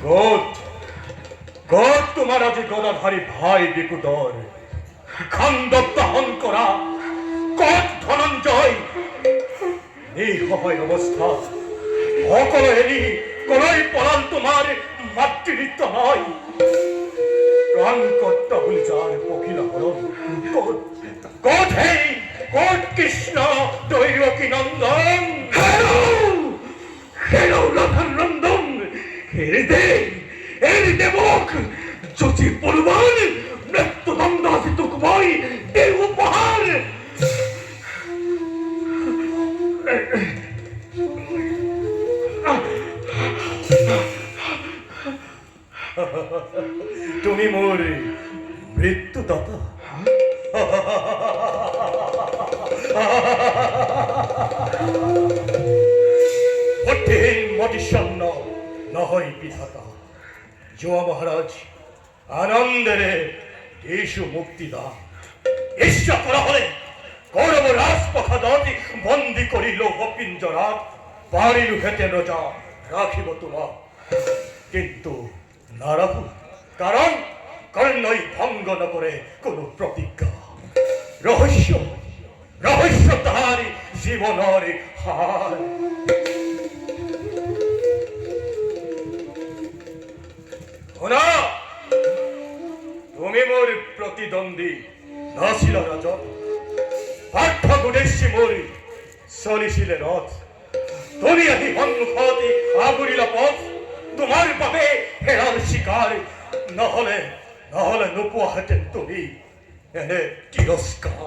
goat goat তোমার আজি গদাধারী ভাই বিকুদর খান্দত্তাহন করা কট ধনঞ্জয় এই হয় অবস্থা সকল এরি কলই পলাল তোমার মাতৃত্ব নয় প্রাণ কর্তা গুলজার পখিলা হরণ কোট কোট হে কোট কৃষ্ণ দৈরকী নন্দন হেলো রাধার নন্দন এর দেবক জ্যোতি পরবান মৃত্যুদণ্ড আছে তুকময় দেব উপহার তুমি মোর মৃত্যুদাতা কঠিন মতিশন্ন নহই বিধাতা জোয়া মহারাজ আনন্দের দেশ মুক্তি দান ঈর্ষা করা হলে কৌরব রাজপখাদতি বন্দী করিল অপিঞ্জরা পারিল হেতে রজা রাখিব তোমার কিন্তু না রাখু কারণ কর্ণই ভঙ্গ ন করে কোন প্রতিজ্ঞা রহস্য রহস্য তাহারি জীবনের হার তুমি মোর প্রতিদ্বন্দ্বী নাছিল রাজন পার্থ গুণেশ্বী মোর চলিছিলে রথ তুমি আহি সন্মুখতি আগুৰিলা পথ তোমার বাবে হেৰাল শিকাৰ নহলে নোপোৱাহেঁতেন তুমি এনে তিৰস্কাৰ